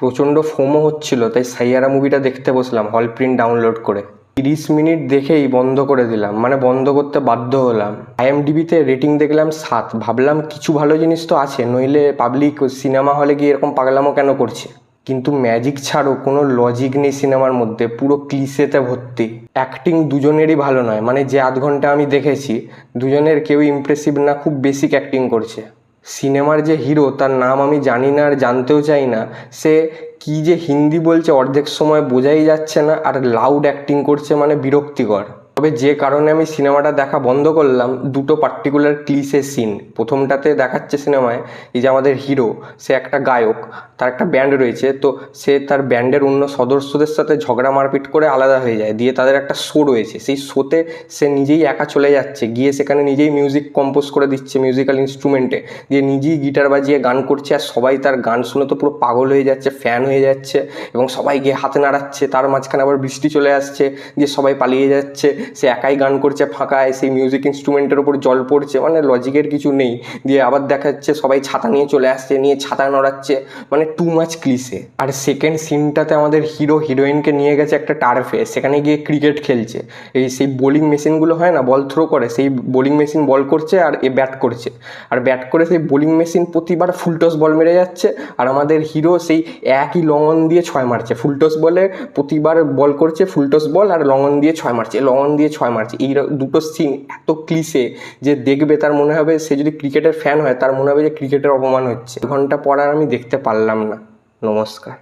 প্রচণ্ড ফোমো হচ্ছিল, তাই সাইয়ারা মুভিটা দেখতে বসলাম হল প্রিন্ট ডাউনলোড করে। 30 মিনিট দেখেই বন্ধ করে দিলাম, মানে বন্ধ করতে বাধ্য হলাম। IMDb-তে রেটিং দেখলাম 7। ভাবলাম কিছু ভালো জিনিস তো আছে, নইলে পাবলিক সিনেমা হলে গিয়ে এরকম পাগলামো কেন করছে। কিন্তু ম্যাজিক ছাড়ো কোনো লজিক নেই সিনেমার মধ্যে, পুরো ক্লিশেতে ভর্তি। অ্যাক্টিং দুজনেরই ভালো নয়, মানে যে আধ ঘন্টা আমি দেখেছি দুজনের কেউই ইমপ্রেসিভ না, খুব বেসিক অ্যাক্টিং করছে। সিনেমার যে হিরো তার নাম আমি জানি না আর জানতেও চাই না, সে কি যে হিন্দি বলছে অর্ধেক সময় বোঝাই যাচ্ছে না, আর লাউড অ্যাক্টিং করছে, মানে বিরক্তিকর। তবে যে কারণে আমি সিনেমাটা দেখা বন্ধ করলাম, দুটো পার্টিকুলার ক্লিশে সিন। প্রথমটাতে দেখাচ্ছে সিনেমায় এই যে আমাদের হিরো, সে একটা গায়ক, তার একটা ব্যান্ড রয়েছে, তো সে তার ব্যান্ডের অন্য সদস্যদের সাথে ঝগড়া মারপিট করে আলাদা হয়ে যায়, দিয়ে তাদের একটা শো রয়েছে, সেই শোতে সে নিজেই একা চলে যাচ্ছে, গিয়ে সেখানে নিজেই মিউজিক কম্পোজ করে দিচ্ছে মিউজিক্যাল ইনস্ট্রুমেন্টে, দিয়ে নিজেই গিটার বাজিয়ে গান করছে, আর সবাই তার গান শুনে তো পুরো পাগল হয়ে যাচ্ছে, ফ্যান হয়ে যাচ্ছে, এবং সবাই গিয়ে হাতে নাড়াচ্ছে। তার মাঝখানে আবার বৃষ্টি চলে আসছে, দিয়ে সবাই পালিয়ে যাচ্ছে, সে একাই গান করছে ফাঁকায়, সেই মিউজিক ইনস্ট্রুমেন্টের ওপর জল পড়ছে, মানে লজিকের কিছু নেই। দিয়ে আবার দেখা যাচ্ছে সবাই ছাতা নিয়ে চলে আসছে, নিয়ে ছাতা নড়াচ্ছে, মানে টু মাচ ক্লিশে। আর সেকেন্ড সিনটাতে আমাদের হিরো হিরোইনকে নিয়ে গেছে একটা টার্ফে, সেখানে গিয়ে ক্রিকেট খেলছে। সেই বোলিং মেশিনগুলো হয় না, বল থ্রো করে, সেই বোলিং মেশিন বল করছে আর এ ব্যাট করছে, আর ব্যাট করে সেই বোলিং মেশিন প্রতিবার ফুলটস বল মেরে যাচ্ছে, আর আমাদের হিরো সেই একই লং অন দিয়ে 6 মারছে। ফুলটস বলে প্রতিবার বল করছে, ফুলটস বল, আর লং অন দিয়ে 6 মারছে, লং অন দিয়ে 6 মারছে। এই দুটো সিন এত ক্লিশে যে দেখবে তার মনে হবে, সে যদি ক্রিকেটের ফ্যান হয় তার মনে হবে যে ক্রিকেটের অপমান হচ্ছে। 2 ঘন্টা পর আর আমি দেখতে পারলাম না। নমস্কার।